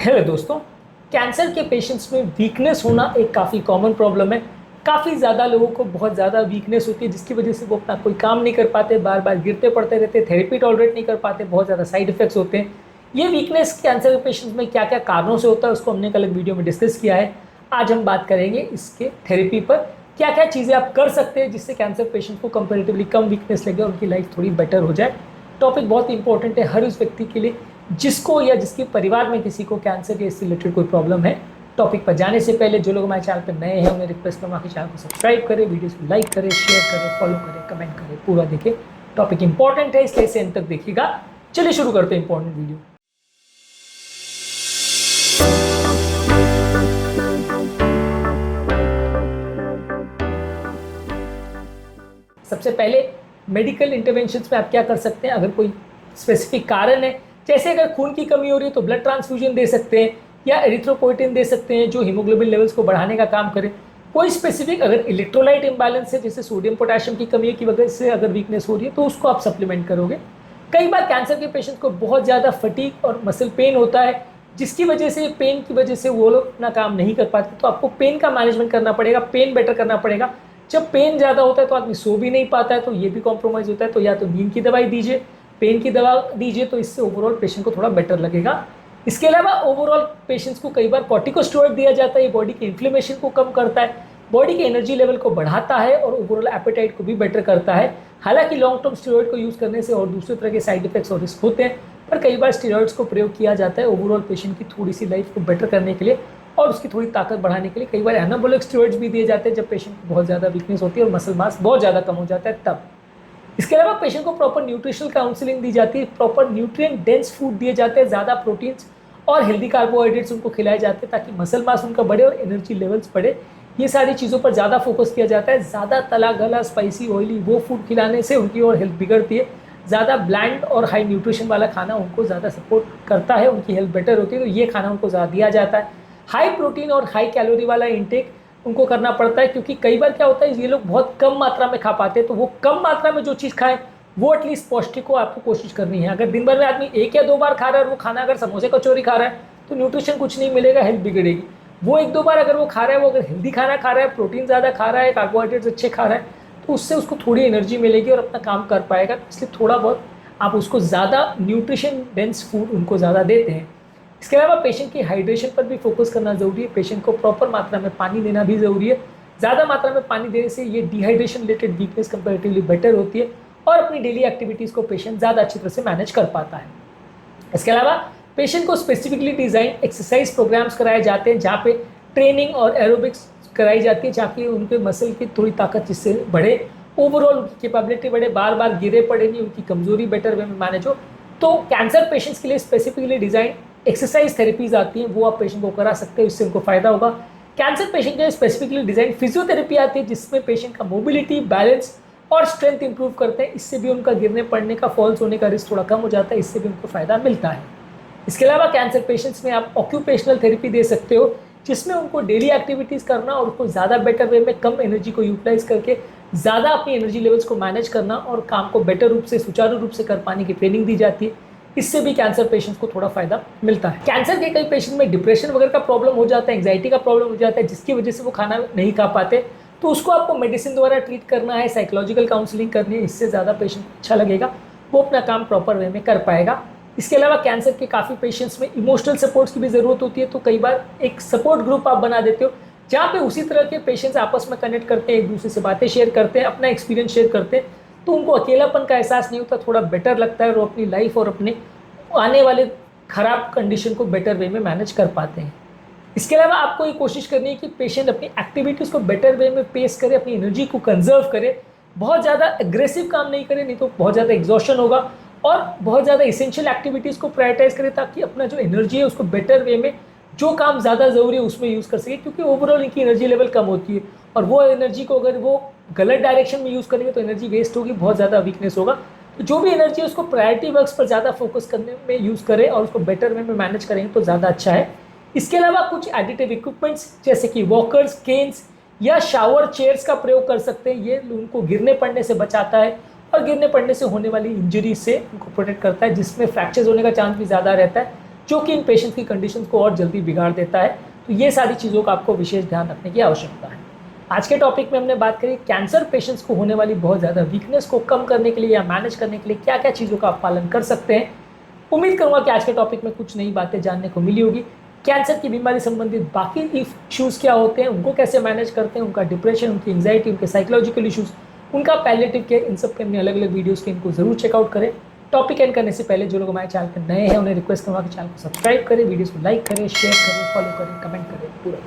Hello दोस्तों, cancer के patients में वीकनेस होना एक काफ़ी कॉमन प्रॉब्लम है। काफ़ी ज़्यादा लोगों को बहुत ज़्यादा वीकनेस होती है जिसकी वजह से वो अपना कोई काम नहीं कर पाते, बार बार गिरते पड़ते रहते, थेरेपी टॉलरेट नहीं कर पाते, बहुत ज़्यादा साइड इफेक्ट्स होते हैं। ये वीकनेस कैंसर के पेशेंट्स में क्या क्या कारणों से होता है उसको हमने एक अलग वीडियो में डिस्कस किया है। आज हम बात करेंगे इसके थेरेपी पर, क्या क्या चीज़ें आप कर सकते हैं जिससे कैंसर पेशेंट को कंपेरेटिवली कम वीकनेस लगे और उनकी लाइफ थोड़ी बेटर हो जाए। टॉपिक बहुत इंपॉर्टेंट है हर उस व्यक्ति के लिए जिसको या जिसके परिवार में किसी को कैंसर के इससे रिलेटेड कोई प्रॉब्लम है। टॉपिक पर जाने से पहले जो लोग हमारे चैनल पर नए हैं उन्हें रिक्वेस्ट करूँगा कि चैनल को सब्सक्राइब करें, वीडियोस को लाइक करें, शेयर करें, फॉलो करें, कमेंट करें, पूरा देखें। टॉपिक इंपॉर्टेंट है इसलिए इसे अंत तक देखिएगा। चलिए शुरू करते हैं इंपॉर्टेंट वीडियो। सबसे पहले मेडिकल इंटरवेंशंस में आप क्या कर सकते हैं। अगर कोई स्पेसिफिक कारण है, जैसे अगर खून की कमी हो रही है तो ब्लड ट्रांसफ्यूजन दे सकते हैं या एरिथ्रोपोइटिन दे सकते हैं जो हीमोग्लोबिन लेवल्स को बढ़ाने का काम करे। कोई स्पेसिफिक अगर इलेक्ट्रोलाइट इम्बैलेंस है, जैसे सोडियम पोटेशियम की कमी की वजह से अगर वीकनेस हो रही है तो उसको आप सप्लीमेंट करोगे। कई बार कैंसर के पेशेंट को बहुत ज़्यादा फटीग और मसल पेन होता है जिसकी वजह से पेन की वजह से वो लोग अपना काम नहीं कर पाते, तो आपको पेन का मैनेजमेंट करना पड़ेगा, पेन बेटर करना पड़ेगा। जब पेन ज़्यादा होता है तो आदमी सो भी नहीं पाता है, तो ये भी कॉम्प्रोमाइज़ होता है। तो या तो नींद की दवाई दीजिए, पेन की दवा दीजिए, तो इससे ओवरऑल पेशेंट को थोड़ा बेटर लगेगा। इसके अलावा ओवरऑल पेशेंट्स को कई बार कॉर्टिकोस्टेरॉइड दिया जाता है। ये बॉडी के इन्फ्लेमेशन को कम करता है, बॉडी के एनर्जी लेवल को बढ़ाता है और ओवरऑल एपेटाइट को भी बेटर करता है। हालांकि लॉन्ग टर्म स्टेरॉइड को यूज़ करने से और दूसरे तरह के साइड इफेक्ट्स और रिस्क होते हैं, पर कई बार स्टेरॉइड्स को प्रयोग किया जाता है ओवरऑल पेशेंट की थोड़ी सी लाइफ को बेटर करने के लिए और उसकी थोड़ी ताकत बढ़ाने के लिए। कई बार एनाबॉलिक स्टेरॉइड्स भी दिए जाते हैं जब पेशेंट को बहुत ज़्यादा वीकनेस होती है और मसल मास बहुत ज़्यादा कम हो जाता है तब। इसके अलावा पेशेंट को प्रॉपर न्यूट्रिशनल काउंसलिंग दी जाती है, प्रॉपर न्यूट्रिएंट डेंस फूड दिए जाते हैं, ज़्यादा प्रोटीन्स और हेल्दी कार्बोहाइड्रेट्स उनको खिलाए जाते हैं ताकि मसल मास उनका बढ़े और एनर्जी लेवल्स बढ़े। ये सारी चीज़ों पर ज़्यादा फोकस किया जाता है। ज़्यादा तला गला स्पाइसी ऑयली वो फूड खिलाने से उनकी और हेल्थ बिगड़ती है। ज़्यादा ब्लैंड और हाई न्यूट्रिशन वाला खाना उनको ज़्यादा सपोर्ट करता है, उनकी हेल्थ बेटर होती है, तो ये खाना उनको ज़्यादा दिया जाता है। हाई प्रोटीन और हाई कैलोरी वाला इंटेक उनको करना पड़ता है क्योंकि कई बार क्या होता है ये लोग बहुत कम मात्रा में खा पाते हैं, तो वो कम मात्रा में जो चीज़ खाएं वो एटलीस्ट पौष्टिक को आपको कोशिश करनी है। अगर दिन भर में आदमी 1 या 2 बार खा रहा है और वो खाना अगर समोसे कचौरी खा रहा है तो न्यूट्रिशन कुछ नहीं मिलेगा, हेल्थ बिगड़ेगी। वो 1-2 बार अगर वो खा रहा है, वो अगर हेल्दी खाना खा रहा है, प्रोटीन ज़्यादा खा रहा है, कार्बोहाइड्रेट्स अच्छे खा रहा है, तो उससे उसको थोड़ी एनर्जी मिलेगी और अपना काम कर पाएगा। इसलिए थोड़ा बहुत आप उसको ज़्यादा न्यूट्रिशन डेंस फूड उनको ज़्यादा देते हैं। इसके अलावा पेशेंट की हाइड्रेशन पर भी फोकस करना ज़रूरी है। पेशेंट को प्रॉपर मात्रा में पानी देना भी ज़रूरी है। ज़्यादा मात्रा में पानी देने से ये dehydration related weakness comparatively better होती है और अपनी डेली एक्टिविटीज़ को पेशेंट ज़्यादा अच्छी तरह से मैनेज कर पाता है। इसके अलावा पेशेंट को स्पेसिफिकली डिज़ाइन एक्सरसाइज प्रोग्राम्स कराए जाते हैं जहाँ पे ट्रेनिंग और एरोबिक्स कराई जाती है ताकि उनके मसल की थोड़ी ताकत जिससे बढ़े, ओवरऑल उनकी कैपेबिलिटी बढ़े, बार बार गिरे पड़े नहीं, उनकी कमजोरी बेटर वे में मैनेज हो। तो कैंसर पेशेंट्स के लिए स्पेसिफिकली डिज़ाइन एक्सरसाइज थेरेपीज आती हैं, वो आप पेशेंट को करा सकते हैं, इससे उनको फ़ायदा होगा। कैंसर पेशेंट के लिए स्पेसिफिकली डिज़ाइन फिजियोथेरेपी आती है जिसमें पेशेंट का मोबिलिटी, बैलेंस और स्ट्रेंथ इंप्रूव करते हैं। इससे भी उनका गिरने पड़ने का, फॉल्स होने का रिस्क थोड़ा कम हो जाता है, इससे भी उनको फ़ायदा मिलता है। इसके अलावा कैंसर पेशेंट्स में आप ऑक्यूपेशनल थेरेपी दे सकते हो जिसमें उनको डेली एक्टिविटीज़ करना और उसको ज़्यादा बेटर वे में कम एनर्जी को यूटिलाइज करके ज़्यादा अपनी एनर्जी लेवल्स को मैनेज करना और काम को बेटर रूप से, सुचारू रूप से कर पाने की ट्रेनिंग दी जाती है। इससे भी कैंसर पेशेंट्स को थोड़ा फायदा मिलता है। कैंसर के कई पेशेंट में डिप्रेशन वगैरह का प्रॉब्लम हो जाता है, एंग्जाइटी का प्रॉब्लम हो जाता है जिसकी वजह से वो खाना नहीं खा पाते, तो उसको आपको मेडिसिन द्वारा ट्रीट करना है, साइकोलॉजिकल काउंसलिंग करनी है। इससे ज़्यादा पेशेंट अच्छा लगेगा, वो अपना काम प्रॉपर वे में कर पाएगा। इसके अलावा कैंसर के काफ़ी पेशेंट्स में इमोशनल सपोर्ट्स की भी ज़रूरत होती है, तो कई बार एक सपोर्ट ग्रुप आप बना देते हो जहाँ पे उसी तरह के पेशेंट्स आपस में कनेक्ट करते हैं, एक दूसरे से बातें शेयर करते हैं, अपना एक्सपीरियंस शेयर करते हैं, तो उनको अकेलापन का एहसास नहीं होता, थोड़ा बेटर लगता है और वो अपनी लाइफ और अपने आने वाले ख़राब कंडीशन को बेटर वे में मैनेज कर पाते हैं। इसके अलावा आपको ये कोशिश करनी है कि पेशेंट अपनी एक्टिविटीज़ को बेटर वे में पेश करे, अपनी एनर्जी को कंजर्व करे, बहुत ज़्यादा एग्रेसिव काम नहीं करे, नहीं तो बहुत ज़्यादा एग्जॉशन होगा, और बहुत ज़्यादा इसेंशियल एक्टिविटीज़ को प्रायोरिटाइज करें ताकि अपना जो एनर्जी है उसको बेटर वे में, जो काम ज़्यादा ज़रूरी है उसमें यूज़ कर सके, क्योंकि ओवरऑल इनकी एनर्जी लेवल कम होती है और वो एनर्जी को अगर वो गलत डायरेक्शन में यूज़ करेंगे तो एनर्जी वेस्ट होगी, बहुत ज़्यादा वीकनेस होगा। तो जो भी एनर्जी है उसको प्रायोरिटी वर्क्स पर ज़्यादा फोकस करने में यूज़ करें और उसको बेटर वे में मैनेज करेंगे तो ज़्यादा अच्छा है। इसके अलावा कुछ एडिटिव इक्विपमेंट्स जैसे कि वॉकर्स, केन्स या शावर चेयर्स का प्रयोग कर सकते हैं। ये उनको गिरने पड़ने से बचाता है और गिरने पड़ने से होने वाली इंजरी से उनको प्रोटेक्ट करता है, जिसमें फ्रैक्चर्स होने का चांस भी ज़्यादा रहता है। जो कि इन पेशेंट्स की कंडीशन को और जल्दी बिगाड़ देता है। तो ये सारी चीज़ों का आपको विशेष ध्यान रखने की आवश्यकता है। आज के टॉपिक में हमने बात करी कैंसर पेशेंट्स को होने वाली बहुत ज़्यादा वीकनेस को कम करने के लिए या मैनेज करने के लिए क्या क्या चीज़ों का आप पालन कर सकते हैं। उम्मीद करूंगा कि आज के टॉपिक में कुछ नई बातें जानने को मिली होगी। कैंसर की बीमारी संबंधित बाकी इश्यूज़ क्या होते हैं, उनको कैसे मैनेज करते हैं, उनका डिप्रेशन, उनकी एंग्जाइटी, उनके साइकोलॉजिकल इश्यूज़, उनका पैलिएटिव केयर, इन सब के हमने अलग अलग वीडियोज़ के इनको जरूर चेकआउट करें। टॉपिक एंड करने से पहले जो लोग हमारे चैनल पर नए हैं उन्हें रिक्वेस्ट करूँगा कि चैनल को सब्सक्राइब करें, वीडियोज़ को लाइक करें, शेयर करें, फॉलो करें, कमेंट करें, पूरा